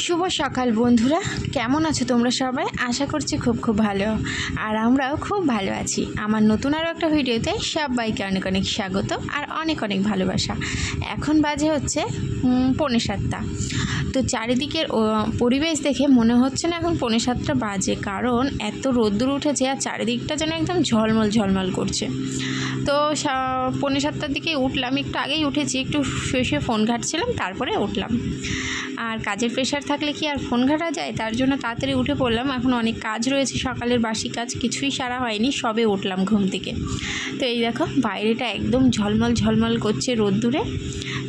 শুভ সকাল বন্ধুরা, কেমন আছো তোমরা সবাই? আশা করছি খুব ভালো, আর আমরাও খুব ভালো আছি। আমার নতুন আরও একটা ভিডিওতে সবাইকে অনেক অনেক স্বাগত আর অনেক অনেক ভালোবাসা। এখন বাজে হচ্ছে 6:45। তো চারিদিকের পরিবেশ দেখে মনে হচ্ছে না এখন 7:45 বাজে, কারণ এত রোদ্দুর উঠেছে আর চারিদিকটা যেন একদম ঝলমল করছে। তো 6:45 দিকে উঠলাম, একটু আগেই উঠেছি, একটু শুয়ে ফোন ঘাঁটছিলাম, তারপরে উঠলাম। আর কাজের প্রেশার থাকলে কি আর ফোন ঘাঁটা যায়, তার জন্য তাড়াতাড়ি উঠে পড়লাম। এখন অনেক কাজ রয়েছে, সকালের বাসি কাজ কিছুই সারা হয়নি, সবে উঠলাম ঘুম থেকে। তো এই দেখো বাইরেটা একদম ঝলমল করছে রোদ্দুরে।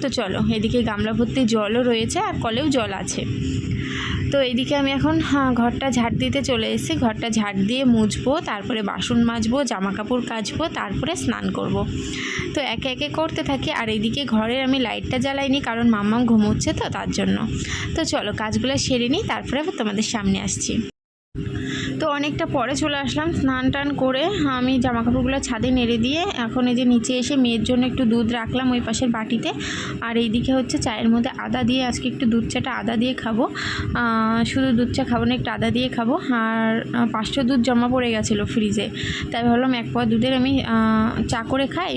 তো চলো, এদিকে গামলা ভর্তি জলও রয়েছে আর কলেও জল আছে। তো এইদিকে আমি এখন ঘরটা ঝাড় দিতে চলে এসেছি। ঘরটা ঝাড় দিয়ে মুছবো, তারপরে বাসন মাজবো, জামা কাপড় কাচবো, তারপরে স্নান করব। তো একে একে করতে থাকি। আর এইদিকে ঘরের আমি লাইটটা জ্বালাইনি, কারণ মাম্মাম ঘুমোচ্ছে তো তার জন্য। তো চলো কাজগুলো সেরে নিই, তারপরে তোমাদের সামনে আসছি। তো অনেকটা পরে চলে আসলাম, স্নান টান করে আমি জামা কাপড়গুলো ছাদে নেড়ে দিয়ে এখন এই যে নিচে এসে মেয়ের জন্য একটু দুধ রাখলাম ওই পাশের বাটিতে। আর এইদিকে হচ্ছে চায়ের মধ্যে আদা দিয়ে, আজকে একটু দুধ চাটা আদা দিয়ে খাবো। শুধু দুধ চা খাবো না, একটু আদা দিয়ে খাবো। আর 500 দুধ জমা পড়ে গেছিলো ফ্রিজে, তাই ভাবলাম 1 পোয়া দুধের আমি চা করে খাই।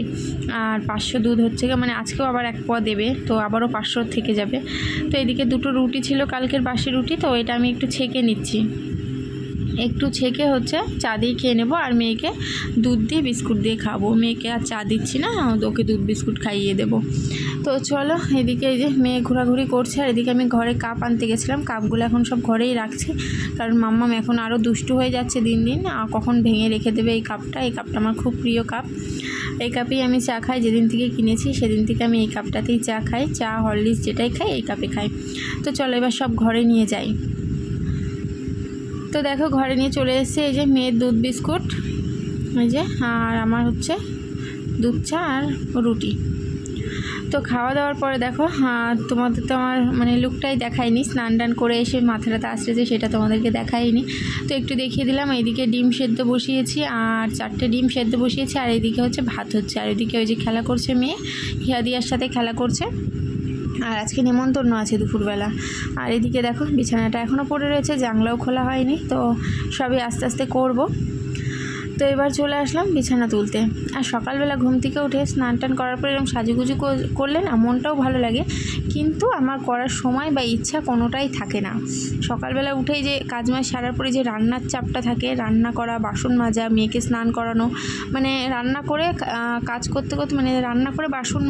আর 500 দুধ হচ্ছে মানে আজকেও আবার 1 পোয়া দেবে, তো আবারও 500 থেকে যাবে। তো এদিকে 2টো রুটি ছিল কালকের বাসি রুটি, তো এটা আমি একটু ছেঁকে নিচ্ছি। একটু ছেঁকে হচ্ছে চা দিয়ে খেয়ে নেবো, আর মেয়েকে দুধ দিয়ে বিস্কুট দিয়ে খাবো। মেয়েকে আর চা দিচ্ছি না, ওকে দুধ বিস্কুট খাইয়ে দেবো। তো চলো, এদিকে এই যে মেয়ে ঘোরাঘুরি করছে, আর এদিকে আমি ঘরে কাপ আনতে গেছিলাম। কাপগুলো এখন সব ঘরেই রাখছি, কারণ মাম্মাম এখন আরও দুষ্টু হয়ে যাচ্ছে দিন দিন। কখন ভেঙে রেখে দেবে এই কাপটা আমার খুব প্রিয় কাপ। এই কাপেই আমি চা খাই, যেদিন থেকে কিনেছি সেদিন থেকে আমি এই কাপটাতেই চা খাই। চা হরলিক্স যেটাই খাই এই কাপে খাই। তো চলো এবার সব ঘরে নিয়ে যাই। তো দেখো ঘরে নিয়ে চলে এসেছে এই যে মেয়ের দুধ বিস্কুট, এই যে, আর আমার হচ্ছে দুধ চা আর রুটি। তো খাওয়া দাওয়ার পরে দেখো তোমাদের তো আমার মানে লুকটাই দেখায়নি, স্নান টান করে এসে মাথাটা আসতেছে সেটা তোমাদেরকে দেখাইনি। তো একটু দেখিয়ে দিলাম। এইদিকে ডিম সেদ্ধ বসিয়েছি, আর 4টে ডিম সেদ্ধ বসিয়েছি, আর এইদিকে হচ্ছে ভাত হচ্ছে। আর এদিকে ওই যে খেলা করছে মেয়ে, হিয়াদিয়ার সাথে খেলা করছে। আর আজকে নেমন্তন্ন আছে দুপুরবেলা। আর এদিকে দেখো বিছানাটা এখনও পড়ে রয়েছে, জানলাও খোলা হয়নি, তো সবই আস্তে আস্তে করব। তো এবার চলে আসলাম বিছানা তুলতে। আর সকালবেলা ঘুম থেকে উঠে স্নান টান করার পরে এরকম সাজুগুজু করলে না মনটাও ভালো লাগে, কিন্তু আমার করার সময় বা ইচ্ছা কোনোটাই থাকে না। সকালবেলা উঠেই যে কাজ মাজ সারার পরে যে রান্নার চাপটা থাকে, রান্না করা, বাসন মাজা, মেয়েকে স্নান করানো, মানে রান্না করে কাজ করতে করতে, মানে রান্না করে বাসন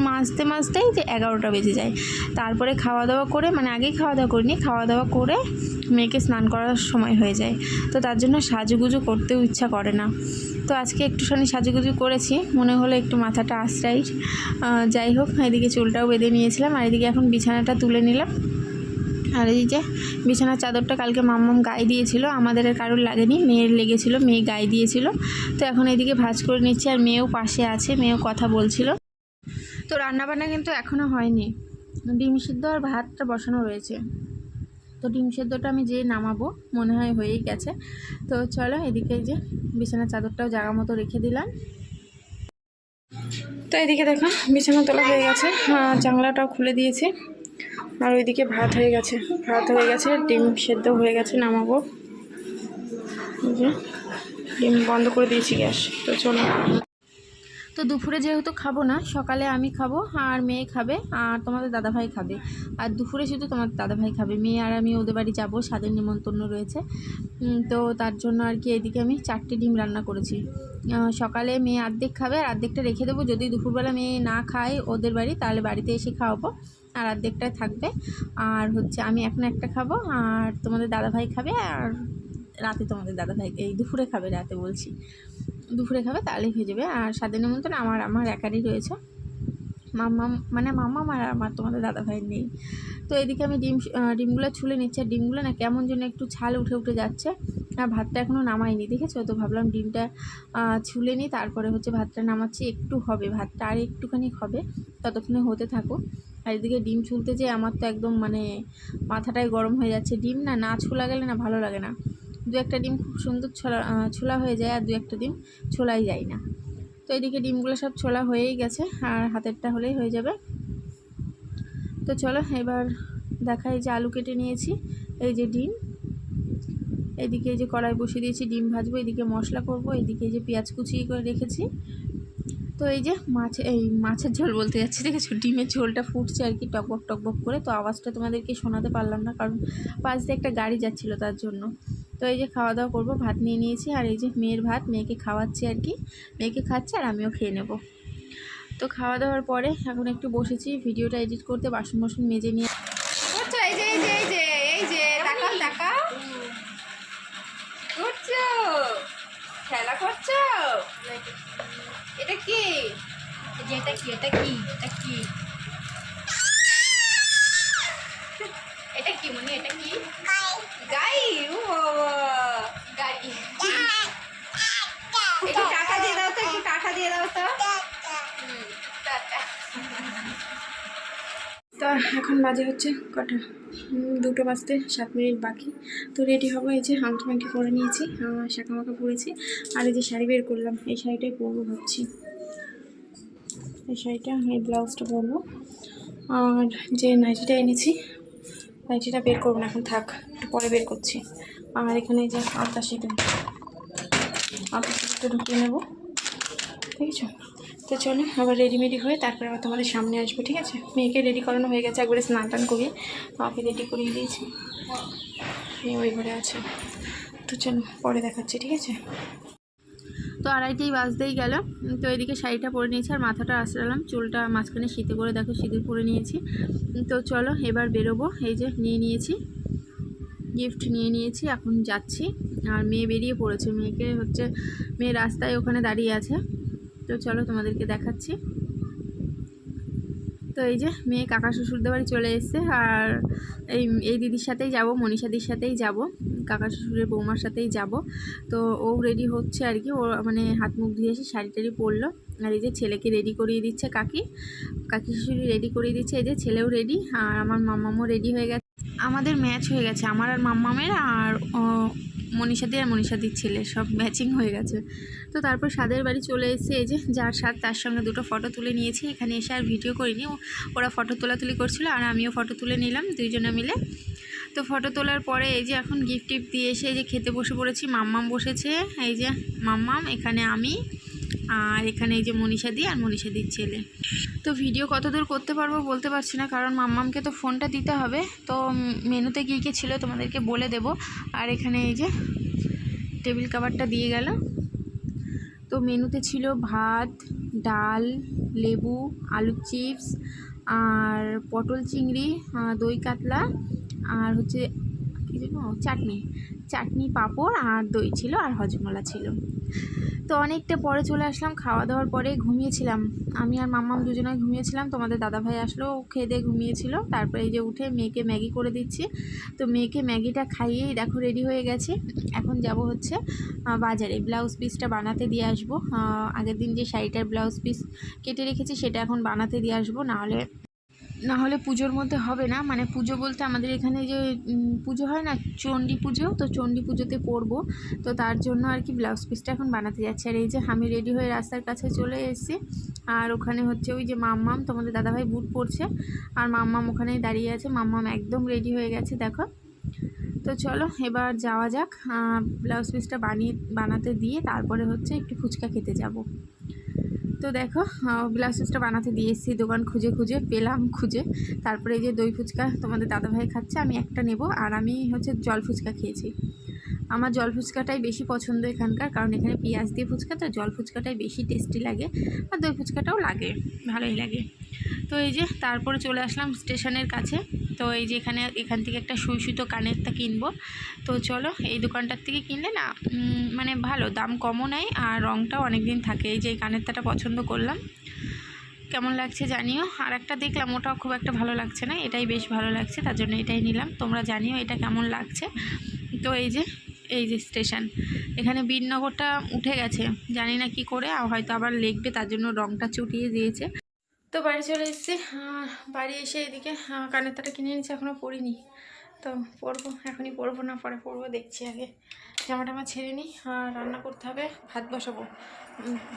মাজতেই যে 11টা বেজে যায়। তারপরে খাওয়া দাওয়া করে, মানে আগেই খাওয়া দাওয়া করিনি, খাওয়া দাওয়া করে মেয়েকে স্নান করার সময় হয়ে যায়। তো তার জন্য সাজুগুজু করতেও ইচ্ছা করে না। তো আজকে একটুখানি সাজুগুজু করেছি, মনে হলো একটু মাথাটা আশ্রাই। যাই হোক, এদিকে চুলটাও বেঁধে নিয়েছিলাম, আর এদিকে এখন বিছানাটা তুলে নিলাম। আর এই যে বিছানার চাদরটা কালকে মাম্মাম গায়ে দিয়েছিল, আমাদের কারোর লাগেনি, মেয়ের লেগেছিল, মেয়ে গায়ে দিয়েছিল। তো এখন এদিকে ভাঁজ করে নিচ্ছি, আর মেয়েও পাশে আছে, মেয়েও কথা বলছিল। তো রান্নাবান্না কিন্তু এখনও হয়নি, ডিম সিদ্ধ আর ভাতটা বসানো রয়েছে। তো ডিম সেদ্ধটা আমি যে নামাবো মনে হয় হয়েই গেছে। তো চলো এদিকে এই যে বিছানার চাদরটাও জায়গা মতো রেখে দিলাম। তো এদিকে দেখো বিছানা তোলা হয়ে গেছে, জানলাটাও খুলে দিয়েছি। আর ওইদিকে ভাত হয়ে গেছে, ডিম সেদ্ধ হয়ে গেছে, নামাবো। এই যে ডিম বন্ধ করে দিয়েছি গ্যাস। তো চলো, তো দুপুরে যেহেতু খাবো না, সকালে আমি খাবো আর মেয়ে খাবে আর তোমাদের দাদাভাই খাবে। আর দুপুরে শুধু তোমাদের দাদাভাই খাবে, মেয়ে আর আমি ওদের বাড়ি যাবো, স্বাদের নিমন্ত্রণ রয়েছে। তো তার জন্য আর কি এদিকে আমি 4টে ডিম রান্না করেছি। সকালে মেয়ে অর্ধেক খাবে আর অর্ধেকটা রেখে দেবো, যদি দুপুরবেলা মেয়ে না খায় ওদের বাড়ি তাহলে বাড়িতে এসে খাওয়াবো, আর অর্ধেকটায় থাকবে। আর হচ্ছে আমি এখন একটা খাবো, আর তোমাদের দাদাভাই খাবে, আর রাতে তোমাদের দাদাভাই, এই দুপুরে খাবে, রাতে বলছি দুপুরে খাবে, তাহলেই হয়ে যাবে। আর স্বাদের নিমন্ত্রণ আমার একারই রয়েছে, মাম্মা আর আমার তোমাদের দাদাভাইয়ের নেই। তো এদিকে আমি ডিমগুলো ছুলে নিচ্ছি, আর ডিমগুলো না কেমন যেন একটু ছাল উঠে যাচ্ছে। আর ভাতটা এখনও নামাইনি, দেখেছো তো, ভাবলাম ডিমটা ছুলে নিই, তারপরে হচ্ছে ভাতটা নামাচ্ছি। একটু হবে ভাতটা, আর একটুখানি হবে, ততক্ষণে হতে থাকুক। আর এদিকে ডিম ছুলতে যে আমার তো একদম মানে মাথাটাই গরম হয়ে যাচ্ছে। ডিম না ছোলা গেলে না ভালো লাগে না। 2-1টা ডিম খুব সুন্দর ছোলা হয়ে যায়, আর 2-1টা ডিম ছোলাই যায় না। তো এদিকে ডিমগুলো সব ছোলা হয়েই গেছে, আর হাতেরটা হলেই হয়ে যাবে। তো চলো এবার দেখা, এই যে আলু কেটে নিয়েছি, এই যে ডিম, এদিকে এই যে কড়াই বসিয়ে দিয়েছি, ডিম ভাজবো, এদিকে মশলা করব, এদিকে এই যে পেঁয়াজ কুচিয়ে করে রেখেছি। তো এই যে মাছের ঝোল বলতে যাচ্ছি, দেখেছো ডিমের ঝোলটা ফুটছে আর কি, টকবক টকবক করে। তো আওয়াজটা তোমাদেরকে শোনাতে পারলাম না, কারণ পাশ দিয়ে একটা গাড়ি যাচ্ছিলো তার জন্য। তো এই যে খাওয়া দাওয়া করবো, ভাত নিয়ে নিয়েছি, আর এই যে মেয়ের ভাত, মেয়েকে খাওয়াচ্ছি আর কি, মেয়েকে খাচ্ছে আর আমিও খেয়ে নেব। তো খাওয়া দাওয়ার পরে এখন একটু বসেছি ভিডিওটা এডিট করতে, বাসন মেজে নিয়ে। এই যে এই যে এই যে এই যে তাকাও তাকাও, করছো খেলা করছো, এটা কি, এটা কি, এটা কি, এটা কি, এটা কি মনি, এটা কি গাই, ও গাই, একটু টাকা দিয়ে দাও তো, একটু টাকা দিয়ে দাও তো। তো এখন বাজে হচ্ছে কটা, 2টো বাজতে 7 মিনিট বাকি। তো রেডি হবো, এই যে আংটি মাংটি পরে নিয়েছি, শাঁখা মাখা পরেছি, আর এই যে শাড়ি বের করলাম, এই শাড়িটাই পরবো ভাবছি, এই শাড়িটা, এই ব্লাউজটা পরবো। আর যে নাইটিটা এনেছি, নাইটিটা বের করবো না এখন, থাক একটু পরে বের করছি। আর এখানে এই যে আলতা সিঁদুর ঢুকিয়ে নেবো, ঠিক আছে। তো চলো আবার রেডিমেডি হয়ে তারপরে আবার তোমাদের সামনে আসবো, ঠিক আছে। মেয়েকে রেডি করানো হয়ে গেছে, একবারে স্নান টান করিয়ে মাকে রেডি করিয়ে দিয়েছি, মেয়ে ওই ঘরে আছে। তো চলো পরে দেখাচ্ছি, ঠিক আছে। তো 2:30 বাজতেই গেল। তো এদিকে শাড়িটা পরে নিয়েছি আর মাথাটা আঁচড়ালাম, চুলটা মাঝখানে শীতে করে, দেখো সিঁদুর পরে নিয়েছি। তো চলো এবার বেরোবো, এই যে নিয়ে নিয়েছি গিফট, নিয়ে নিয়েছি, এখন যাচ্ছি। আর মেয়ে বেরিয়ে পড়েছে, মেয়েকে হচ্ছে, মেয়ে রাস্তায় ওখানে দাঁড়িয়ে আছে। তো চলো তোমাদেরকে দেখাচ্ছি। তো এই যে মেয়ে কাকা শ্বশুরদের বাড়ি চলে এসছে, আর এই দিদির সাথেই যাব, মনীষাদির সাথেই যাব, কাকা শ্বশুরের বৌমার সাথেই যাব। তো ও রেডি হচ্ছে আর কি, ও মানে হাত মুখ ধুয়ে এসে শাড়ি টাড়ি পরলো। আর এই যে ছেলেকে রেডি করিয়ে দিচ্ছে কাকি শাশুড়ি রেডি করিয়ে দিচ্ছে, এই যে ছেলেও রেডি, আর আমার মাম্মামও রেডি হয়ে গেছে। আমাদের ম্যাচ হয়ে গেছে, আমার আর মাম্মামের, আর মনীষাদি আর মনীষাদির ছেলে, সব ম্যাচিং হয়ে গেছে। তো তারপর স্বাদের বাড়ি চলে এসেছে, এই যে যার স্বাদ তার সঙ্গে 2টো ফটো তুলে নিয়েছি। এখানে এসে আর ভিডিও করিনি, ওরা ফটো তোলাতুলি করছিল আর আমিও ফটো তুলে নিলাম দুইজনে মিলে। তো ফটো তোলার পরে এই যে এখন গিফট টিফট দিয়ে এসে এই যে খেতে বসে পড়েছি, মাম্মাম বসেছে, এই যে মাম্মাম, এখানে আমি, আর এখানে এই যে মনীষাদি আর মনীষাদির ছেলে। তো ভিডিও কতদূর করতে পারবো বলতে পারছি না, কারণ মাম্মামকে তো ফোনটা দিতে হবে। তো মেনুতে কী কী ছিল তোমাদেরকে বলে দেব। আর এখানে এই যে টেবিল কাভারটা দিয়ে গেল। তো মেনুতে ছিল ভাত, ডাল, লেবু, আলু চিপস, আর পটল চিংড়ি, দই কাতলা, আর হচ্ছে কী যেন চাটনি, পাঁপড়, আর দই ছিল, আর হজমলা ছিল। তো অনেকটা পরে চলে আসলাম, খাওয়া দাওয়ার পরে ঘুমিয়েছিলাম, আমি আর মাম্মাম দুজনে ঘুমিয়েছিলাম। তোমাদের দাদাভাই আসলো, খেয়ে দিয়ে ঘুমিয়েছিল। তারপরে এই যে উঠে মেয়েকে ম্যাগি করে দিচ্ছি। তো মেয়েকে ম্যাগিটা খাইয়েই দেখো রেডি হয়ে গেছে। এখন যাব হচ্ছে বাজারে, ব্লাউজ পিসটা বানাতে দিয়ে আসবো। আগের দিন যে শাড়িটার ব্লাউজ পিস কেটে রেখেছি সেটা এখন বানাতে দিয়ে আসবো, নাহলে পুজোর মধ্যে হবে না। মানে পুজো বলতে আমাদের এখানে যে পুজো হয় না, চণ্ডী পুজো, তো চণ্ডী পুজোতে পরবো। তো তার জন্য আর কি ব্লাউজ পিসটা এখন বানাতে যাচ্ছে। আর এই যে আমি রেডি হয়ে রাস্তার কাছে চলে এসেছি, আর ওখানে হচ্ছে ওই যে মাম্মাম, তোমাদের দাদাভাই বুট পরছে, আর মাম্মাম ওখানেই দাঁড়িয়ে আছে। মাম্মাম একদম রেডি হয়ে গেছে দেখো। তো চলো এবার যাওয়া যাক, ব্লাউজ পিসটা বানাতে দিয়ে তারপরে হচ্ছে একটু ফুচকা খেতে যাব। তো দেখো ব্লাউজ পিসটা বানাতে দিয়ে এসেছি, দোকান খুঁজে পেলাম, তারপরে এই যে দই ফুচকা তোমাদের দাদাভাই খাচ্ছে, আমি একটা নেব। আর আমি হচ্ছে জল ফুচকা খেয়েছি, আমার জল ফুচকাটাই বেশি পছন্দ এখানকার, কারণ এখানে পেঁয়াজ দিয়ে ফুচকা, তো জল ফুচকাটাই বেশি টেস্টি লাগে, আর দই ফুচকাটাও লাগে, ভালোই লাগে। তো এই যে তারপরে চলে আসলাম স্টেশনের কাছে। তো এই যে এখান থেকে একটা সুতো কানেরটা কিনবো। তো চলো এই দোকানটার থেকে কিনলে না মানে ভালো, দাম কমও নেয়, আর রঙটাও অনেক দিন থাকে। এই যে এই কানেরটাটা পছন্দ করলাম, কেমন লাগছে জানিও। আর একটা দেখলাম, ওটাও খুব একটা ভালো লাগছে না, এটাই বেশ ভালো লাগছে, তার জন্য এটাই নিলাম। তোমরা জানিও এটা কেমন লাগছে। তো এই যে স্টেশন, এখানে বীরনগরটা উঠে গেছে, জানি না কি করে, হয়তো আবার লিখবে, তার জন্য রঙটা চুটিয়ে দিয়েছে। তো বাড়ি চলে এসেছি, বাড়ি এসে এদিকে কানেরটাটা কিনে নিয়েছি, এখনও পরিনি। তো পরবো, এখনই পরবো না পরে পরবো দেখছি, আগে জামা টামা ছেড়ে নিই। আর রান্না করতে হবে, ভাত বসাবো,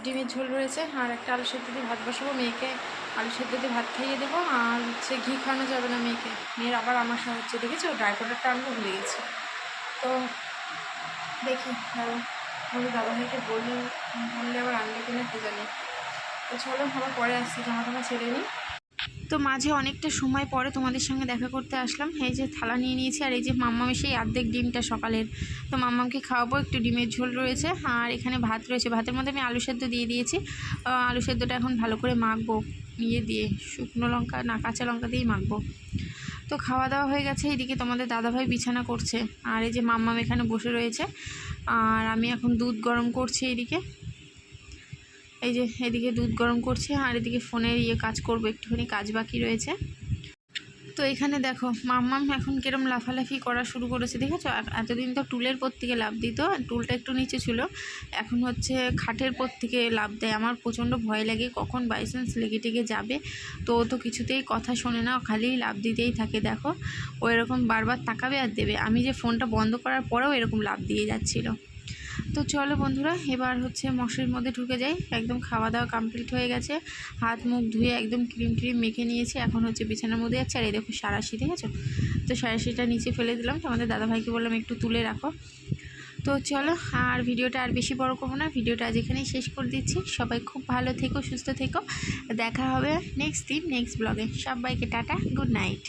ডিমের ঝোল রয়েছে আর একটা আলু সেদ্ধ দিয়ে ভাত বসাবো। মেয়েকে আলু সেদ্ধ দিয়ে ভাত খাইয়ে দেবো। আর হচ্ছে ঘি খাওয়ানো যাবে না মেয়েকে, মেয়ের আবার আমার সঙ্গে হচ্ছে, দেখেছো ড্রাই পাউডারটা আনবো ভুলে গেছি। তো দেখি ভালো দাদাভাইকে বললে আবার আনবে কিনা কে জানি। তো চলো আবার পরে আসছি, জামা টামা ছেড়ে নিই। তো মাঝে অনেকটা সময় পরে তোমাদের সঙ্গে দেখা করতে আসলাম। এই যে থালা নিয়ে নিয়েছি, আর এই যে মাম্মামের সেই অর্ধেক ডিমটা সকালের, তো মাম্মামকে খাওয়াবো। একটু ডিমের ঝোল রয়েছে আর এখানে ভাত রয়েছে, ভাতের মধ্যে আমি আলু সেদ্ধ দিয়ে দিয়েছি। আলু সেদ্ধটা এখন ভালো করে মাখবো দিয়ে শুকনো লঙ্কা না কাঁচা লঙ্কা দিয়েই মাখবো। তো খাওয়া দাওয়া হয়ে গেছে, এইদিকে তোমাদের দাদাভাই বিছানা করছে আর এই যে মাম্মাম এখানে বসে রয়েছে। আর আমি এখন দুধ গরম করছি এইদিকে, এই যে এদিকে দুধ গরম করছে আর এদিকে ফোনের কাজ করবো, একটুখানি কাজ বাকি রয়েছে। তো এখানে দেখো মাম্মাম এখন কিরম লাফালাফি করা শুরু করেছে, দেখেছো? এতদিন তো টুলের পর থেকে লাফ দিত, টুলটা একটু নিচে ছিল, এখন হচ্ছে খাটের পর থেকে লাফ দেয়। আমার প্রচণ্ড ভয় লাগে কখন বাই চান্স লেগে টেগে যাবে। তো ও তো কিছুতেই কথা শোনে না, খালি লাফ দিতেই থাকে। দেখো ও এরকম বারবার তাকাবে আর দেবে, আমি যে ফোনটা বন্ধ করার পরেও এরকম লাফ দিয়ে যাচ্ছিলো। তো চলো বন্ধুরা, এবার হচ্ছে মশারির মধ্যে ঢুকে যাই। একদম খাওয়া দাওয়া কমপ্লিট হয়ে গেছে, হাত মুখ ধুয়ে একদম ক্রিম মেখে নিয়েছি। এখন হচ্ছে বিছানার মধ্যে যাচ্ছে। আর এই দেখো সারাশি, দেখেছো? তো সারাশিটা নিচে ফেলে দিলাম, তোমাদের দাদাভাইকে বললাম একটু তুলে রাখো। তো চলো আর ভিডিওটা আর বেশি বড় করবো না, ভিডিওটা আজ এখানেই শেষ করে দিচ্ছি। সবাই খুব ভালো থেকো, সুস্থ থেকো, দেখা হবে নেক্সট দিন নেক্সট ব্লগে। সবাইকে টাটা, গুড নাইট।